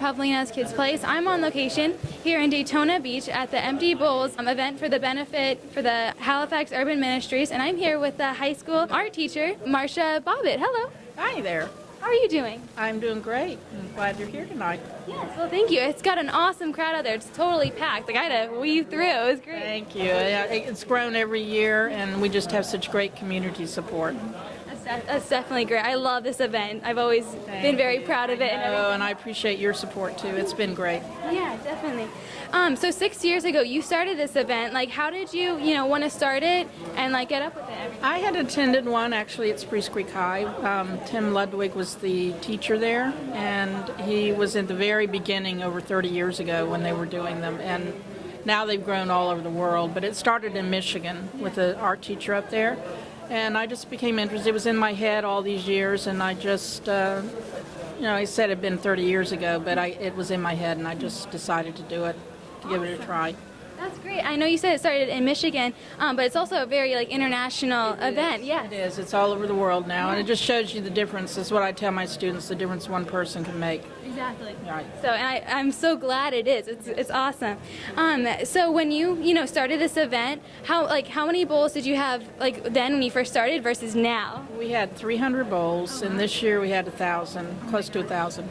Pavlina's Kids Place. I'm on location here in Daytona Beach at the Empty Bowls event for the benefit for the Halifax Urban Ministries, and I'm here with the high school art teacher, Marcia Bobbitt. Hello. Hi there. How are you doing? I'm doing great. I'm glad you're here tonight. Yes, well, thank you. It's got an awesome crowd out there. It's totally packed. Like, I had to weave through. It was great. Thank you. Yeah, it's grown every year, and we just have such great community support. That's definitely great. I love this event. I've always been very proud of it. And I appreciate your support, too. It's been great. Yeah, definitely. So 6 years ago, you started this event. Like, how did you, want to start it and, like, get up with it? I had attended one, actually, at Spruce Creek High. Tim Ludwig was the teacher there, and he was at the very beginning over 30 years ago when they were doing them. And now they've grown all over the world. But it started in Michigan with an art teacher up there. And I just became interested. It was in my head all these years, and I just, I said it had been 30 years ago, but it was in my head, and I just decided to do it, to give it a try. That's great. I know you said it started in Michigan, but it's also a very international event. Yeah, it is. It's all over the world now, and it just shows you the difference. That's what I tell my students: the difference one person can make. Exactly. Right. So, and I'm so glad it is. It's awesome. So when you started this event, how many bowls did you have then when you first started versus now? We had 300 bowls, and this year we had 1,000, close to 1,000.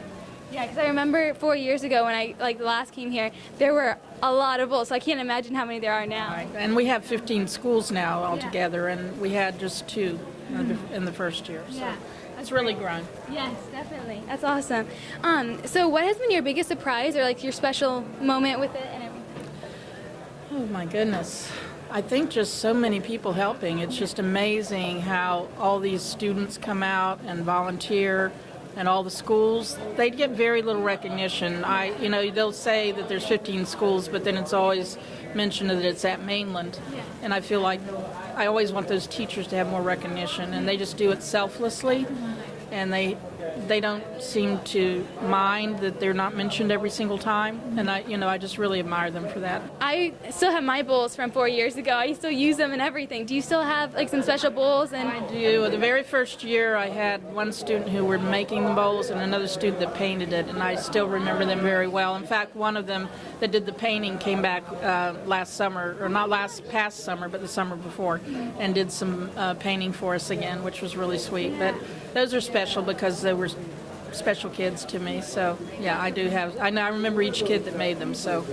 Yeah, because I remember 4 years ago when I last came here, there were a lot of bowls, so I can't imagine how many there are now. Right. And we have 15 schools now altogether, and we had just 2 in the first year. So it's really grown. Yes, definitely. That's awesome. So what has been your biggest surprise or your special moment with it and everything? Oh my goodness. I think just so many people helping. It's just amazing how all these students come out and volunteer. And all the schools, they get very little recognition. They'll say that there's 15 schools, but then it's always mentioned that it's at Mainland. Yeah. And I feel like I always want those teachers to have more recognition, and they just do it selflessly, and they don't seem to mind that they're not mentioned every single time. And I just really admire them for that. I still have my bowls from 4 years ago. I still use them and everything. Do you still have some special bowls? And I do. The very first year I had one student who were making the bowls and another student that painted it, and I still remember them very well. In fact, one of them that did the painting came back last summer, or not past summer, but the summer before, and did some painting for us again, which was really sweet. But those are special because they were special kids to me. So yeah, I do have. I remember each kid that made them. So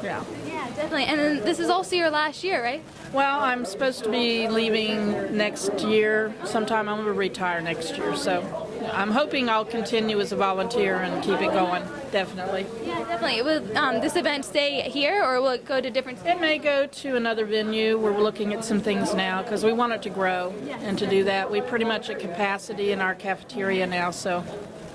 yeah. Yeah, definitely. And then this is also your last year, right? Well, I'm supposed to be leaving next year. Sometime I'm going to retire next year. So I'm hoping I'll continue as a volunteer and keep it going. Definitely. Yeah, definitely. Will this event stay here, or will it go to different? It may go to another venue. We're looking at some things now because we want it to grow, and to do that, we're pretty much at capacity in our cafeteria now. So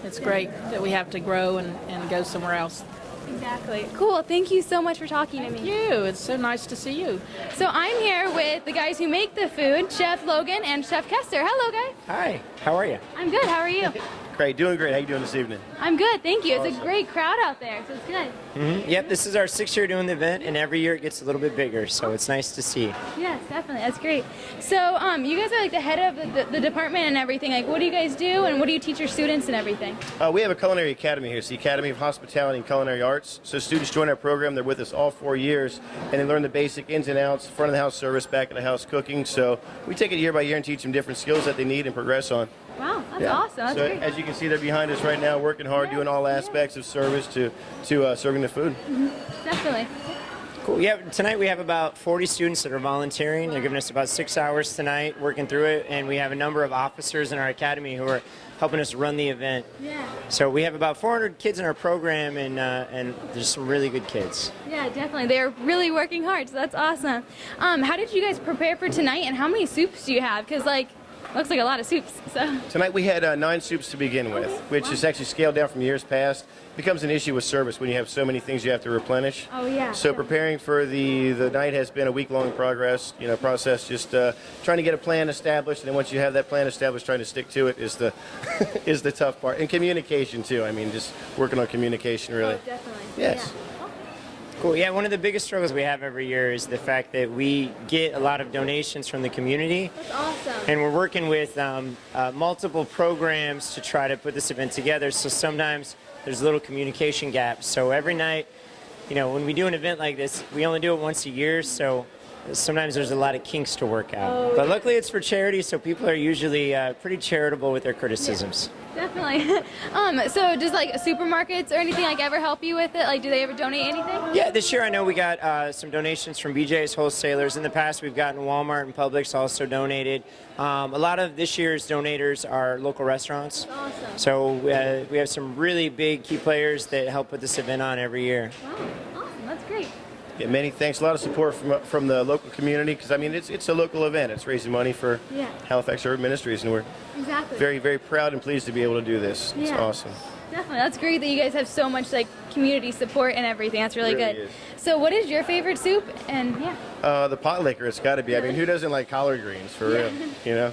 it's great that we have to grow and go somewhere else. Exactly. Cool. Thank you so much for talking to me. Thank you. It's so nice to see you. So I'm here with the guys who make the food, Chef Logan and Chef Kester. Hello, guys. Hi. How are you? I'm good. How are you? Great. Doing great. How are you doing this evening? I'm good. Thank you. Awesome. It's a great crowd out there, so it's good. Mm-hmm. Yep. This is our 6th year doing the event, and every year it gets a little bit bigger, so it's nice to see. Yes, definitely. That's great. So you guys are the head of the department and everything. What do you guys do, and what do you teach your students and everything? We have a culinary academy here. It's the Academy of Hospitality and Culinary Arts. So students join our program. They're with us all 4 years, and they learn the basic ins and outs, front of the house service, back of the house cooking. So we take it year by year and teach them different skills that they need and progress on. Wow, that's awesome. That's so great. As you can see, they're behind us right now, working hard, doing all aspects of service to serving the food. Mm-hmm. Definitely. Cool. Yeah, tonight we have about 40 students that are volunteering. They're giving us about 6 hours tonight working through it, and we have a number of officers in our academy who are helping us run the event. Yeah. So we have about 400 kids in our program, and there's some really good kids. Yeah, definitely. They're really working hard, so that's awesome. How did you guys prepare for tonight, and how many soups do you have? Because, looks like a lot of soups. So tonight we had 9 soups to begin with, which is actually scaled down from years past. It becomes an issue with service when you have so many things you have to replenish. Oh yeah. So preparing for the night has been a week-long process. Just trying to get a plan established, and then once you have that plan established, trying to stick to it is the is the tough part. And communication too. I mean, just working on communication really. Oh, definitely. Yes. Yeah. Cool. Yeah, one of the biggest struggles we have every year is the fact that we get a lot of donations from the community. That's awesome. And we're working with multiple programs to try to put this event together. So sometimes there's a little communication gap. So every night, when we do an event like this, we only do it once a year, so sometimes there's a lot of kinks to work out. But luckily it's for charity, so people are usually pretty charitable with their criticisms. Definitely. So does like supermarkets or anything like ever help you with it? Like, do they ever donate anything? Yeah, this year I know we got some donations from BJ's wholesalers. In the past, we've gotten Walmart and Publix also donated. A lot of this year's donators are local restaurants. Awesome. So we have some really big key players that help put this event on every year. Wow, awesome. That's great. Yeah, many thanks. A lot of support from the local community, because I mean it's a local event. It's raising money for Halifax Urban Ministries, and we're very, very proud and pleased to be able to do this. It's awesome. Definitely. That's great that you guys have so much like community support and everything. That's really good. Is. So what is your favorite soup? And the pot liquor, it's got to be. I mean, who doesn't like collard greens for real?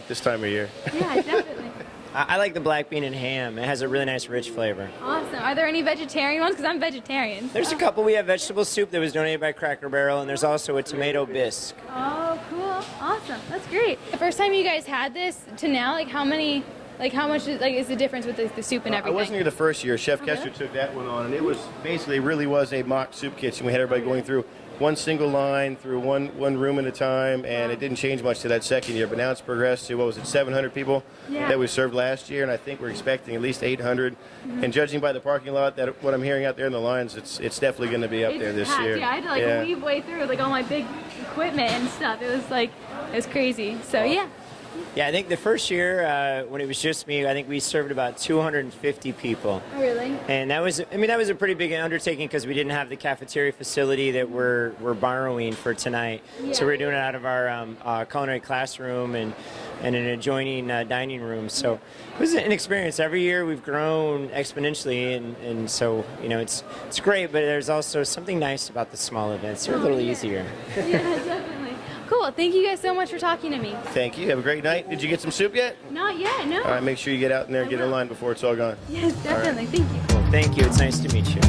This time of year. Yeah, definitely. I like the black bean and ham. It has a really nice, rich flavor. Awesome. Are there any vegetarian ones? Because I'm vegetarian. There's a couple. We have vegetable soup that was donated by Cracker Barrel, and there's also a tomato bisque. Oh, cool. Awesome. That's great. The first time you guys had this to now, like how much is the difference with the soup and everything? I wasn't here the first year. Chef Kester took that one on, and it was basically really was a mock soup kitchen. We had everybody going through one single line through one room at a time, and it didn't change much to that second year. But now it's progressed to 700 people that we served last year, and I think we're expecting at least 800. And judging by the parking lot, that what I'm hearing out there in the lines, it's definitely going to be up there this year. Yeah, I had to weave way through with all my big equipment and stuff. It was crazy. So yeah. Yeah, I think the first year when it was just me, I think we served about 250 people. Oh, really? And that was a pretty big undertaking because we didn't have the cafeteria facility that we're borrowing for tonight. Yeah. So we're doing it out of our culinary classroom and an adjoining dining room. So it was an experience. Every year we've grown exponentially, and so it's great. But there's also something nice about the small events. They're a little easier. Yeah, definitely. Cool. Thank you guys so much for talking to me. Thank you. Have a great night. Did you get some soup yet? Not yet, no. All right, make sure you get out in there and get in line before it's all gone. Yes, definitely. Thank you. Well, thank you. It's nice to meet you.